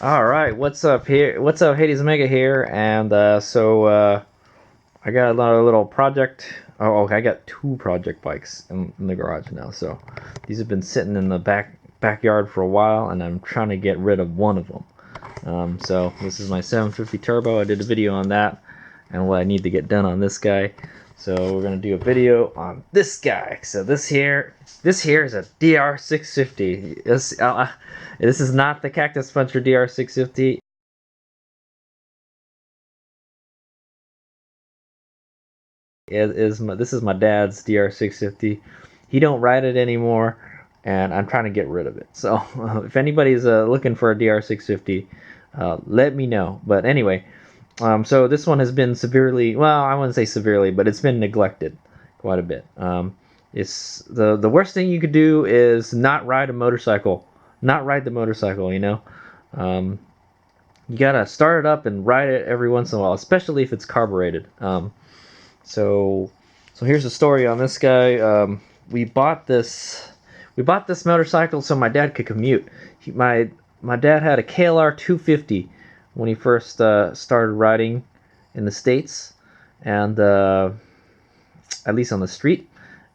All right, what's up here? What's up, HadesOmega here, and I got another little project. Oh, okay, I got two project bikes in the garage now. So these have been sitting in the backyard for a while, and I'm trying to get rid of one of them. So this is my 750 Turbo. I did a video on that, and what I need to get done on this guy. So we're gonna do a video on this guy. So this here is a DR650. This is not the Cactus Puncher DR650. This is my dad's DR650. He don't ride it anymore, and I'm trying to get rid of it. So if anybody's looking for a DR650, let me know. But anyway, so this one has been severely, well, I wouldn't say severely, but it's been neglected quite a bit. It's the worst thing you could do is not ride a motorcycle, not ride the motorcycle. You gotta start it up and ride it every once in a while, especially if it's carbureted. So here's the story on this guy. We bought this motorcycle so my dad could commute. My dad had a KLR 250 when he first started riding in the States, and at least on the street.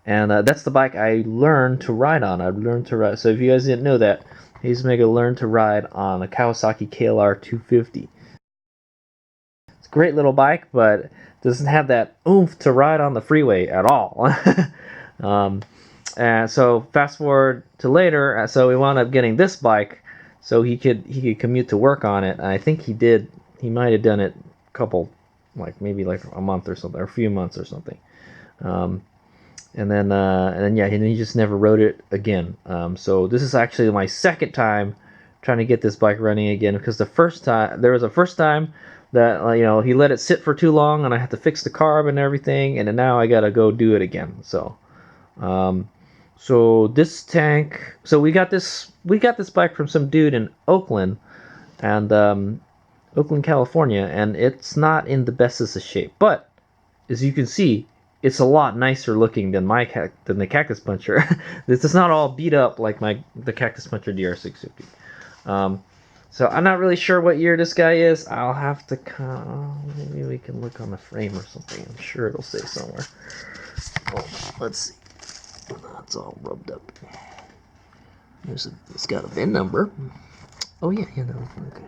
And that's the bike I learned to ride on. I learned to ride. So if you guys didn't know that, HadesOmega learned to ride on a Kawasaki KLR 250. It's a great little bike, but doesn't have that oomph to ride on the freeway at all. And so fast forward to later, so we wound up getting this bike so he could commute to work on it. And I think he did. He might have done it a couple, like maybe like a month or something, or a few months or something. And then yeah, and he just never rode it again. So this is actually my second time trying to get this bike running again, because there was a first time that he let it sit for too long and I had to fix the carb and everything, and then now I gotta go do it again. So this tank, so we got this bike from some dude in Oakland, and Oakland, California, and it's not in the bestest of shape, but as you can see, it's a lot nicer looking than the Cactus Puncher. This is not all beat up like the Cactus Puncher DR650. So I'm not really sure what year this guy is. I'll have to maybe we can look on the frame or something. I'm sure it'll say somewhere. Oh, let's see. It's all rubbed up. It's got a VIN number. Oh yeah, no, okay.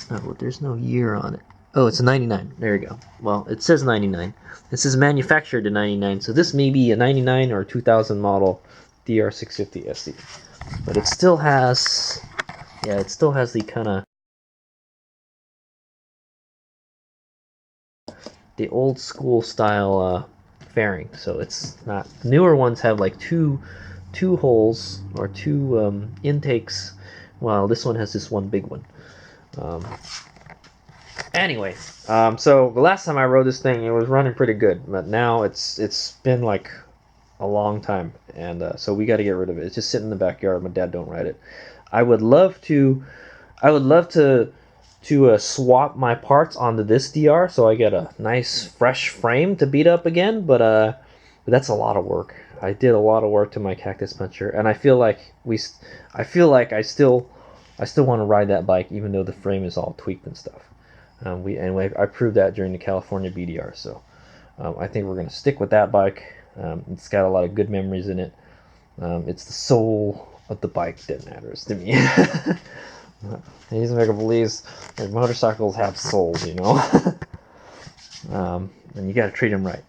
No, there's no year on it. Oh, it's a 99. There you go. Well, it says 99. This is manufactured in 99, so this may be a 99 or 2000 model DR650 SE. But it still has, yeah, it still has the kind of the old school style fairing. So it's not, newer ones have like two holes or two intakes, while this one has this one big one. Anyway, so the last time I rode this thing, it was running pretty good, but now it's been like a long time, and so we got to get rid of it. It's just sitting in the backyard. My dad don't ride it. I would love to swap my parts onto this DR, so I get a nice fresh frame to beat up again. But that's a lot of work. I did a lot of work to my Cactus Puncher, and I feel like I still want to ride that bike, even though the frame is all tweaked and stuff. I proved that during the California BDR, so I think we're gonna stick with that bike. It's got a lot of good memories in it. It's the soul of the bike that matters to me. HadesOmega believes that motorcycles have souls, and you gotta treat them right.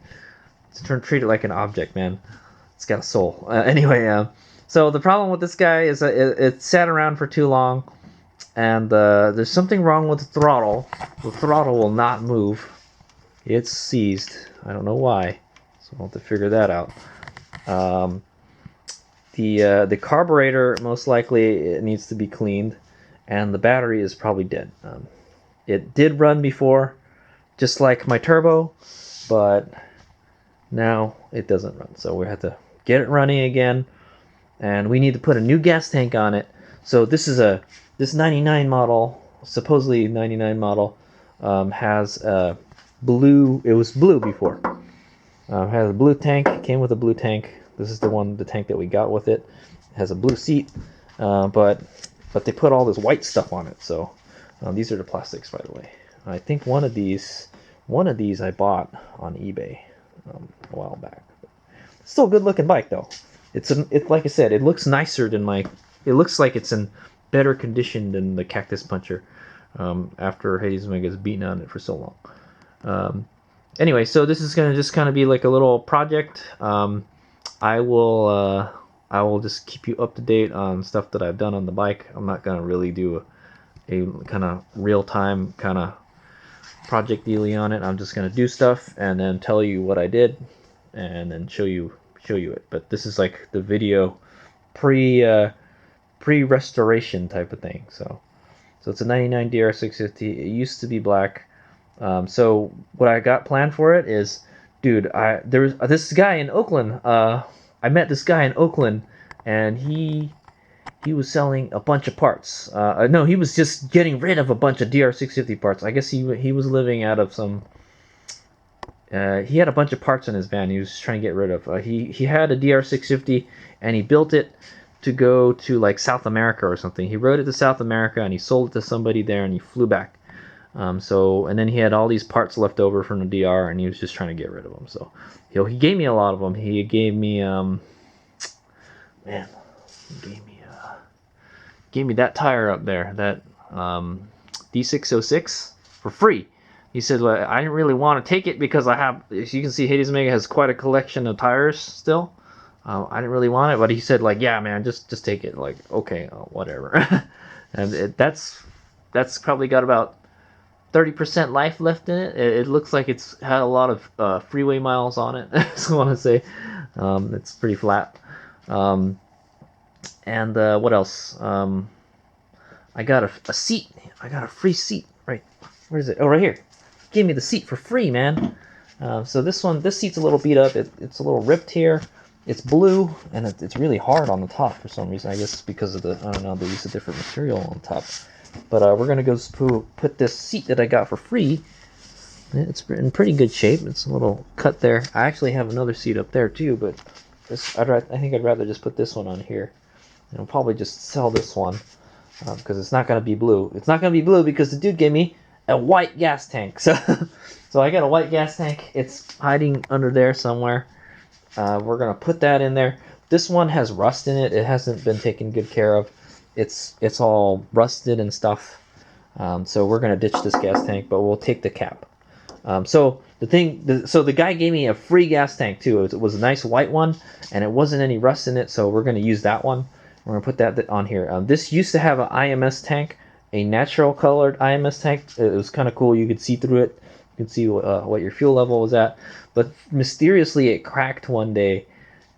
Treat it like an object, man. It's got a soul. Anyway, so the problem with this guy is that it sat around for too long, and there's something wrong with the throttle. The throttle will not move. It's seized. I don't know why, so I'll have to figure that out. The carburetor, most likely it needs to be cleaned, and the battery is probably dead. It did run before, just like my turbo, but now it doesn't run. So we have to get it running again, and we need to put a new gas tank on it. So this 99 model, supposedly 99 model, has a blue. It was blue before. Has a blue tank. Came with a blue tank. This is the tank that we got with it. It has a blue seat, but they put all this white stuff on it. So These are the plastics, by the way. I think one of these I bought on eBay a while back. Still a good looking bike though. It's like I said, it looks nicer than my. It looks like it's in better condition than the Cactus Puncher. After HadesOmega has beaten on it for so long. Anyway, so this is gonna just kind of be like a little project. I will just keep you up to date on stuff that I've done on the bike. I'm not gonna really do a kind of real time kind of project dealy on it. I'm just gonna do stuff and then tell you what I did, and then show you it. But this is like the video pre restoration type of thing. So it's a 99 DR650. It used to be black. So what I got planned for it is, dude, there was this guy in Oakland. I met this guy in Oakland, and he was selling a bunch of parts. No, he was just getting rid of a bunch of DR650 parts. I guess he was living out of some. He had a bunch of parts in his van. He was trying to get rid of. He had a DR650, and he built it to go to like South America or something. He rode it to South America, and he sold it to somebody there, and he flew back. And then he had all these parts left over from the DR, and he was just trying to get rid of them. So, he gave me a lot of them. He gave me, gave me that tire up there, that D606 for free. He said, well, I didn't really want to take it because I have, as you can see, HadesOmega has quite a collection of tires still. I didn't really want it, but he said, like, yeah, man, just take it. Like, okay, whatever. And that's probably got about 30% life left in it. It looks like it's had a lot of freeway miles on it. So I want to say it's pretty flat. And what else? I got a seat. I got a free seat. Right, where is it? Oh, right here. Gave me the seat for free, man. So this seat's a little beat up. It's a little ripped here. It's blue, and it's really hard on the top for some reason. I guess it's because of I don't know, they use a different material on top. But we're going to go put this seat that I got for free. It's in pretty good shape. It's a little cut there. I actually have another seat up there too, but I think I'd rather just put this one on here. And I'll probably just sell this one because it's not going to be blue. It's not going to be blue because the dude gave me a white gas tank. So, so I got a white gas tank. It's hiding under there somewhere. We're going to put that in there. This one has rust in it. It hasn't been taken good care of. It's all rusted and stuff. So we're gonna ditch this gas tank, but we'll take the cap. So the guy gave me a free gas tank too. It was a nice white one, and it wasn't any rust in it. So we're gonna use that one. We're gonna put that on here. This used to have an IMS tank, a natural colored IMS tank. It was kind of cool. You could see through it. You could see what your fuel level was at. But mysteriously, it cracked one day,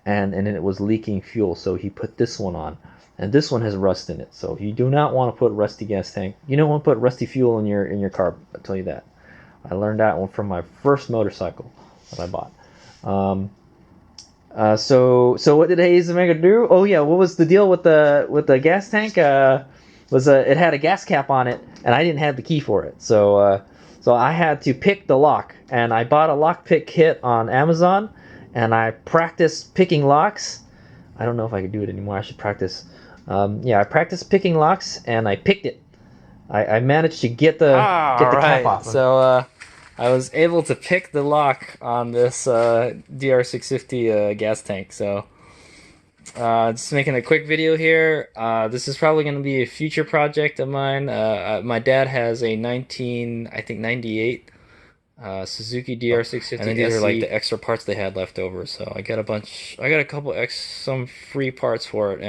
and then it was leaking fuel. So he put this one on. And this one has rust in it, so you do not want to put rusty gas tank. You don't want to put rusty fuel in your car. I'll tell you that. I learned that one from my first motorcycle that I bought. So what did HadesOmega do? Oh yeah, what was the deal with the gas tank? It had a gas cap on it, and I didn't have the key for it. So I had to pick the lock, and I bought a lock pick kit on Amazon, and I practiced picking locks. I don't know if I could do it anymore. I should practice. I practiced picking locks, and I picked it. I managed to get the cap off. So I was able to pick the lock on this DR650 gas tank. So just making a quick video here. This is probably going to be a future project of mine. My dad has a 98 Suzuki DR650 and these are like the extra parts they had left over. So I got a couple some free parts for it,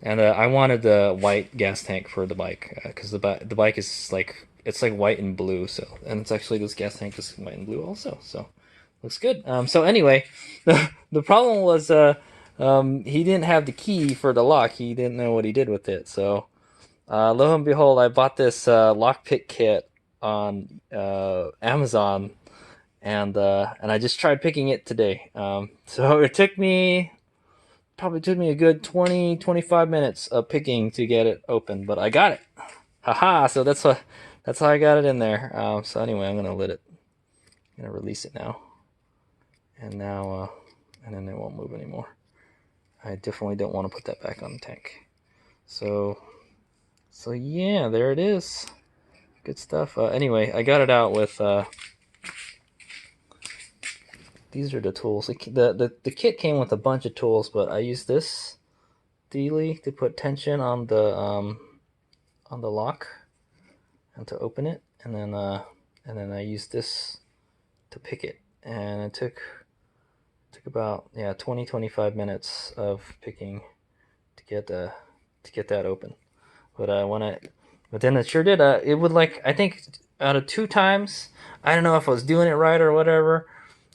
and I wanted the white gas tank for the bike because the bike is like, it's like white and blue. So, and it's actually, this gas tank is white and blue also. So looks good. So anyway, the problem was he didn't have the key for the lock. He didn't know what he did with it. So lo and behold, I bought this lockpick kit on Amazon, and I just tried picking it today. So it probably took me a good 20-25 minutes of picking to get it open, but I got it. Haha! So that's how I got it in there. So anyway, I'm gonna release it now, and then it won't move anymore. I definitely don't want to put that back on the tank. So yeah, there it is. good stuff. Anyway, I got it out with these are the tools. The kit came with a bunch of tools, but I used this dealy to put tension on the lock and to open it, and then I used this to pick it, and it took about 20-25 minutes of picking to get that open. But then it sure did. It would, like, I think out of 2 times, I don't know if I was doing it right or whatever.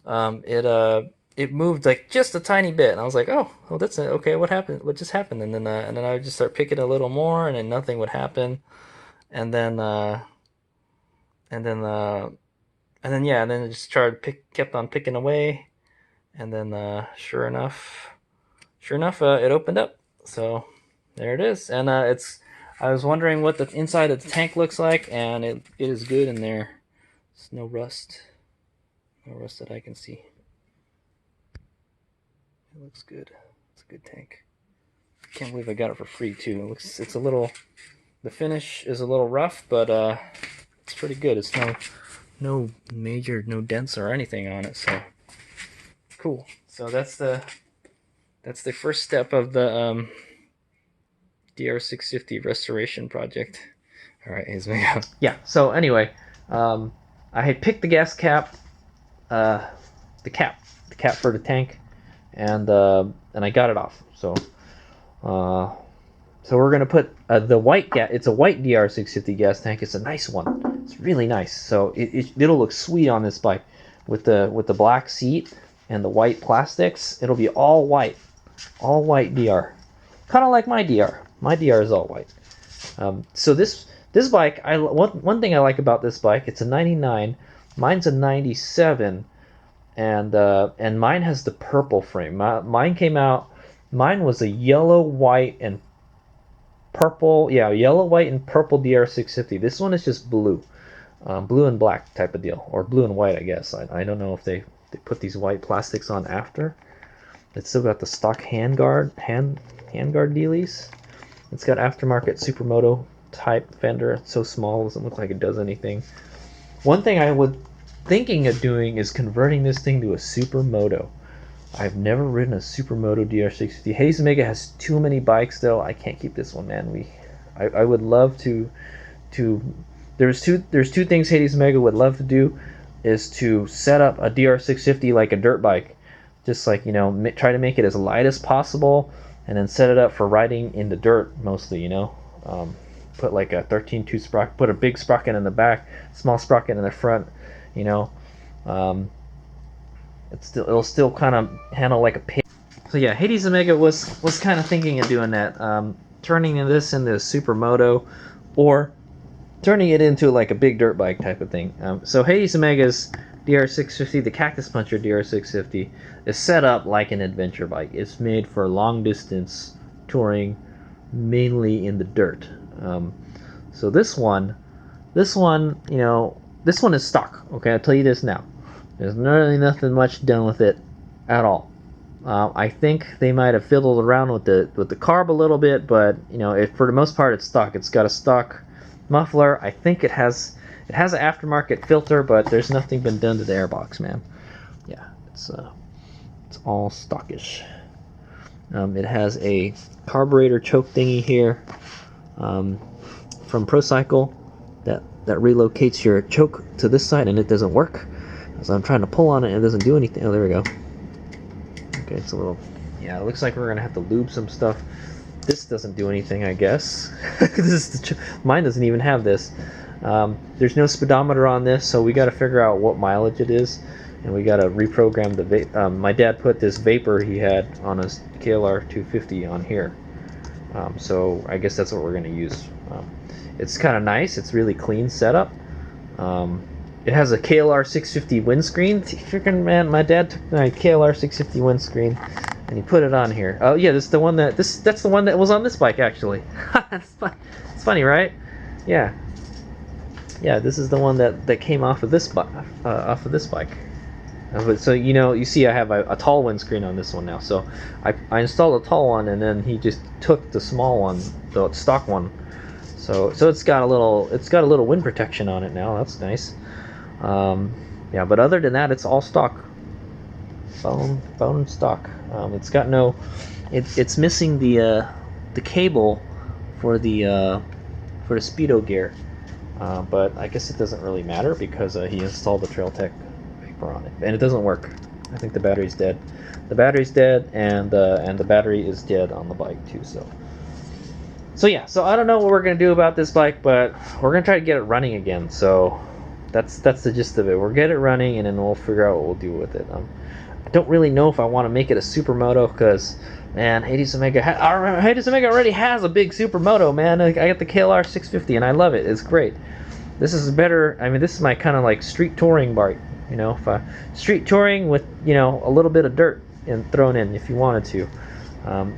It moved like just a tiny bit, and I was like, oh, that's it. Okay. What happened? What just happened? And then I would just start picking a little more, and then nothing would happen, and then it just kept on picking away, and then sure enough, it opened up. So there it is, and I was wondering what the inside of the tank looks like, and it is good in there. There's no rust that I can see. It looks good. It's a good tank. Can't believe I got it for free too. It's a little, the finish is a little rough, but it's pretty good. It's no dents or anything on it, so cool. So that's the first step of the DR650 restoration project. All right, here's me. Yeah. So anyway, I had picked the gas cap, the cap for the tank, and I got it off. So we're gonna put the white gas. It's a white DR650 gas tank. It's a nice one. It's really nice. So it'll look sweet on this bike with the black seat and the white plastics. It'll be all white DR, kind of like my DR. My DR is all white. So this bike, one thing I like about this bike, it's a 99. Mine's a 97, and mine has the purple frame. Mine was a yellow, white, and purple. Yeah, yellow, white, and purple DR650. This one is just blue, blue and black type of deal, or blue and white, I guess. I don't know if they put these white plastics on after. It's still got the stock handguard dealies. It's got aftermarket Supermoto type fender. It's so small, it doesn't look like it does anything. One thing I was thinking of doing is converting this thing to a Supermoto. I've never ridden a Supermoto DR650. HadesOmega has too many bikes though. I can't keep this one, man. I would love to. There's two things HadesOmega would love to do, is to set up a DR650 like a dirt bike, just like, try to make it as light as possible, and then set it up for riding in the dirt mostly, put like a 13.2 sprocket, put a big sprocket in the back, small sprocket in the front, it'll still kind of handle like a pig. So yeah, HadesOmega was kind of thinking of doing that, turning this into a Supermoto, or turning it into like a big dirt bike type of thing. So HadesOmega's DR650, the Cactus Puncher DR650, is set up like an adventure bike. It's made for long distance touring, mainly in the dirt. So this one is stock. Okay, I'll tell you this now. There's really nothing much done with it at all. I think they might have fiddled around with the carb a little bit, but for the most part, it's stock. It's got a stock muffler. I think it has an aftermarket filter, but there's nothing been done to the airbox, man. Yeah, it's all stockish. It has a carburetor choke thingy here from ProCycle that relocates your choke to this side, and it doesn't work. So I'm trying to pull on it, and it doesn't do anything. Oh, there we go. Okay, it's a little. Yeah, it looks like we're gonna have to lube some stuff. This doesn't do anything, I guess. Mine doesn't even have this. There's no speedometer on this, so we got to figure out what mileage it is, and we got to reprogram the my dad put this vapor he had on his KLR 250 on here, so I guess that's what we're going to use. It's kind of nice. It's really clean setup. It has a KLR 650 windscreen. Freaking man, my dad took my KLR 650 windscreen and he put it on here. Oh yeah, that's the one that was on this bike actually. It's funny, right? Yeah. Yeah, this is the one that came off of this bike. So you see, I have a tall windscreen on this one now. So I installed a tall one, and then he just took the small one, the stock one. So it's got a little wind protection on it now. That's nice. Yeah, but other than that, it's all stock. Bone stock. It's got no. It's missing the cable for the speedo gear. But I guess it doesn't really matter because he installed the Trailtech paper on it, and it doesn't work. I think the battery's dead. The battery's dead, and the battery is dead on the bike too. So yeah. So I don't know what we're gonna do about this bike, but we're gonna try to get it running again. So that's the gist of it. We'll get it running, and then we'll figure out what we'll do with it. I don't really know if I want to make it a supermoto because, man, HadesOmega already has a big supermoto, man. I got the KLR 650 and I love it. It's great. This is better. I mean, this is my kind of like street touring bike. You know, street touring with, you know, a little bit of dirt thrown in if you wanted to.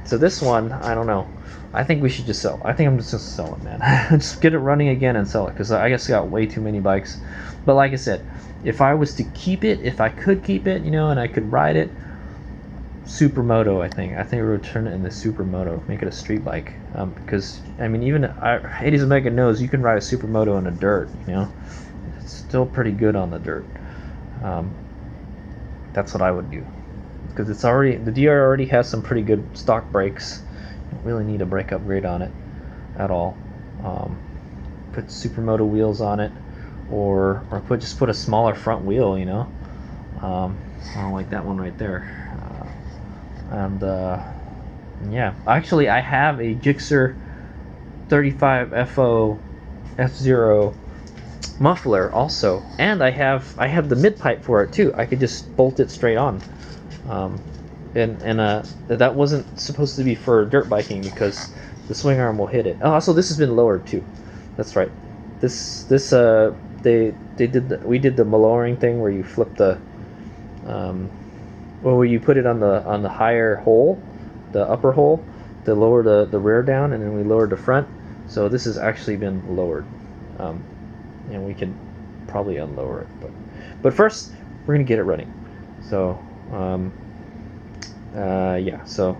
So this one, I don't know. I think we should just sell. I think I'm just gonna sell it, man. Just get it running again and sell it because I guess I got way too many bikes. But like I said, if I was to keep it, if I could keep it, you know, and I could ride it, supermoto. I think we would turn it into supermoto, make it a street bike. Because I mean, even HadesOmega knows you can ride a supermoto in the dirt. You know, it's still pretty good on the dirt. That's what I would do because the DR already has some pretty good stock brakes. You don't really need a brake upgrade on it at all. Put supermoto wheels on it, or just put a smaller front wheel. You know, I don't like that one right there. Yeah, actually I have a Gixxer 35FO F0 muffler also, and I have the mid pipe for it too. I could just bolt it straight on. That wasn't supposed to be for dirt biking because the swing arm will hit it. Oh, also this has been lowered too. That's right. We did the lowering thing where you flip the where you put it on the higher hole, the upper hole, to lower the rear down, and then we lowered the front. So this has actually been lowered, and we can probably unlower it. But first, we're gonna get it running. So yeah. So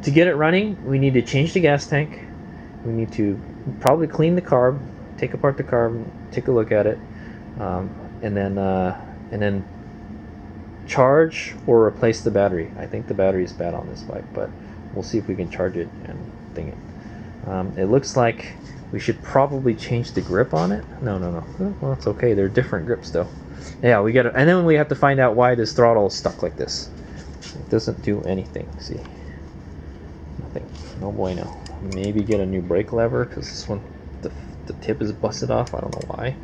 to get it running, we need to change the gas tank. We need to probably clean the carb, take apart the carb, take a look at it, and then charge or replace the battery. I think the battery is bad on this bike, but we'll see if we can charge it and thing it. It looks like we should probably change the grip on it. No. Well, it's okay. They're different grips though. Yeah, we gotta, and then we have to find out why this throttle is stuck like this. It doesn't do anything. See, nothing. No bueno. Maybe get a new brake lever because this one, the tip is busted off. I don't know why.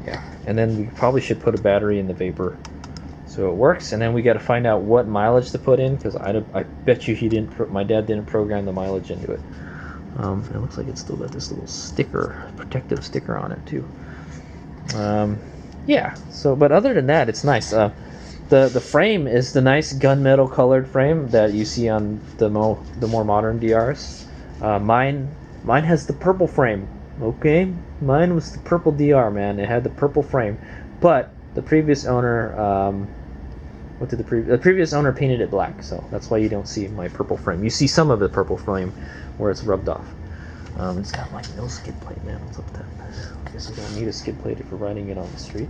Yeah, and then we probably should put a battery in the Vapor so it works, and then we got to find out what mileage to put in because I bet you my dad didn't program the mileage into it. It looks like it's still got this little sticker, protective sticker on it too. Yeah, so but other than that, it's nice. The frame is the nice gunmetal colored frame that you see on the more modern DRs. Mine has the purple frame. Okay, mine was the purple DR, man. It had the purple frame, but the previous owner, the previous owner painted it black, so that's why you don't see my purple frame. You see some of the purple frame where it's rubbed off. It's got like no skid plate, man. What's up with that? I guess you don't need a skid plate if you're riding it on the street.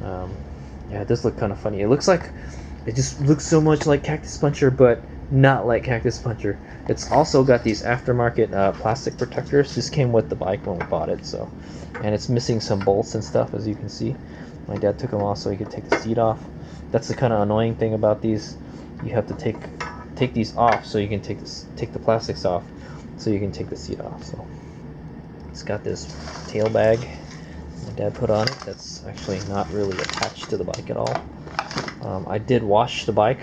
Yeah, it does look kind of funny. It just looks so much like Cactus Puncher, but not like Cactus Puncher. It's also got these aftermarket plastic protectors. This came with the bike when we bought it, so, and it's missing some bolts and stuff, as you can see. My dad took them off so he could take the seat off. That's the kind of annoying thing about these. You have to take these off so you can take the plastics off so you can take the seat off. So it's got this tail bag my dad put on it that's actually not really attached to the bike at all. I did wash the bike.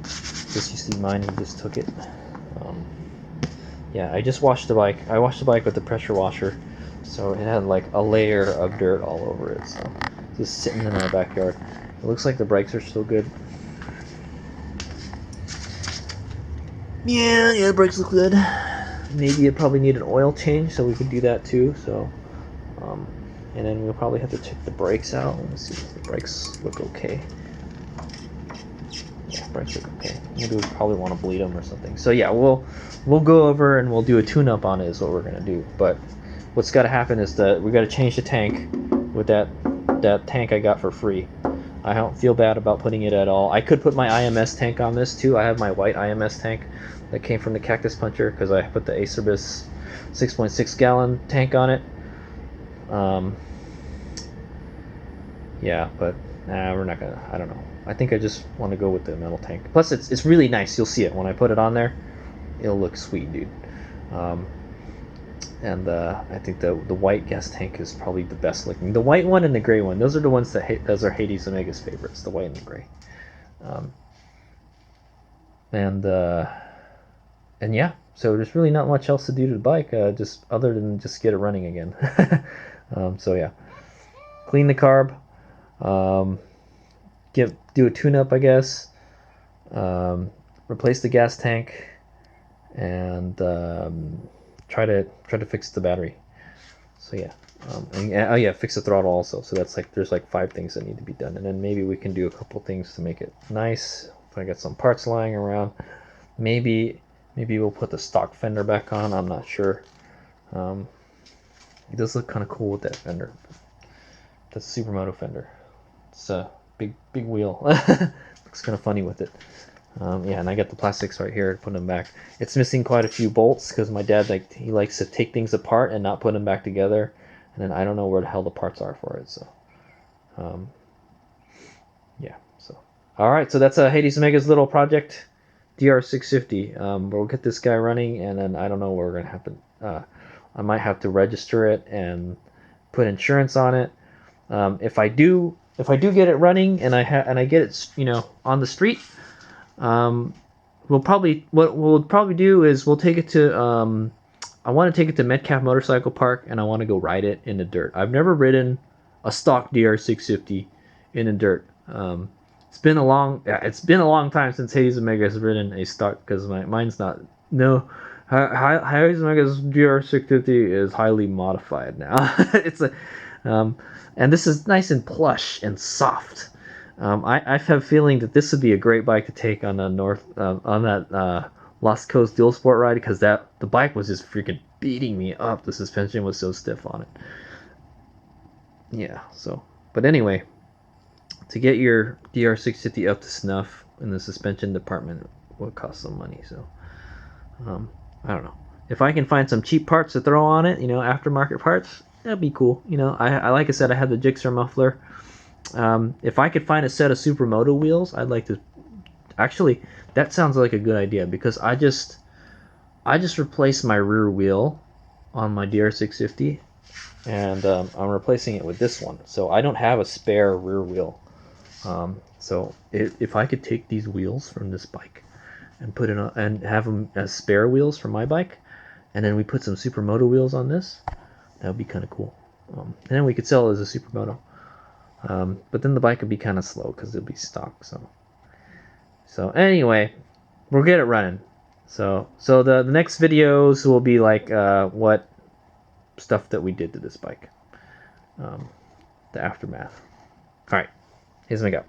Just you see mine, he just took it. Yeah, I just washed the bike. I washed the bike with the pressure washer, so it had like a layer of dirt all over it. So just sitting in our backyard. It looks like the brakes are still good. Yeah, the brakes look good. Maybe it probably need an oil change, so we could do that too. So, and then we'll probably have to check the brakes out. Let's see if the brakes look okay. Yeah, brakes look okay. Maybe we probably want to bleed them or something. So yeah, we'll go over and we'll do a tune-up on it is what we're gonna do. But what's got to happen is that we got to change the tank with that tank I got for free. I don't feel bad about putting it at all. I could put my IMS tank on this too. I have my white IMS tank that came from the Cactus Puncher because I put the Acerbis 6.6 gallon tank on it. Yeah, but we're not gonna. I don't know. I think I just want to go with the metal tank. Plus, it's really nice. You'll see it when I put it on there. It'll look sweet, dude. And I think the white gas tank is probably the best looking. The white one and the gray one. Those are the ones that those are HadesOmega's favorites. The white and the gray. And yeah. So there's really not much else to do to the bike, just other than just get it running again. So yeah, clean the carb. Do a tune-up, I guess. Replace the gas tank, and try to fix the battery. So yeah, oh yeah, fix the throttle also. So that's like there's like 5 things that need to be done, and then maybe we can do a couple things to make it nice. If I got some parts lying around, maybe we'll put the stock fender back on. I'm not sure. It does look kind of cool with that fender. That's a Supermoto fender. It's a big wheel. Looks kind of funny with it. Yeah, and I got the plastics right here to put them back. It's missing quite a few bolts because my dad he likes to take things apart and not put them back together, and then I don't know where the hell the parts are for it. So, yeah. So, all right. So that's HadesOmega's little project, DR650. We'll get this guy running, and then I don't know what we're gonna happen. I might have to register it and put insurance on it. If I do get it running and I get it, on the street, what we'll probably do is we'll take it to I want to take it to Metcalf Motorcycle Park, and I want to go ride it in the dirt. I've never ridden a stock DR650 in the dirt. It's been a long time since HadesOmega has ridden a stock because mine's not. No, HadesOmega's DR650 is highly modified now. It's a and this is nice and plush and soft. I have a feeling that this would be a great bike to take on that Lost Coast dual sport ride, because the bike was just freaking beating me up. The suspension was so stiff on it. Yeah. So, but anyway, to get your DR650 up to snuff in the suspension department will cost some money. So, I don't know. If I can find some cheap parts to throw on it, aftermarket parts, that'd be cool. I like I said, I had the Gixxer muffler. If I could find a set of Supermoto wheels, I'd like to. Actually, that sounds like a good idea, because I just replaced my rear wheel on my DR650, and I'm replacing it with this one. So I don't have a spare rear wheel. So if I could take these wheels from this bike and put and have them as spare wheels for my bike, and then we put some Supermoto wheels on this, that would be kind of cool. And then we could sell it as a Supermoto. But then the bike would be kind of slow because it'll be stock. So anyway, we'll get it running. So the next videos will be like what stuff that we did to this bike, the aftermath. All right, here's my go.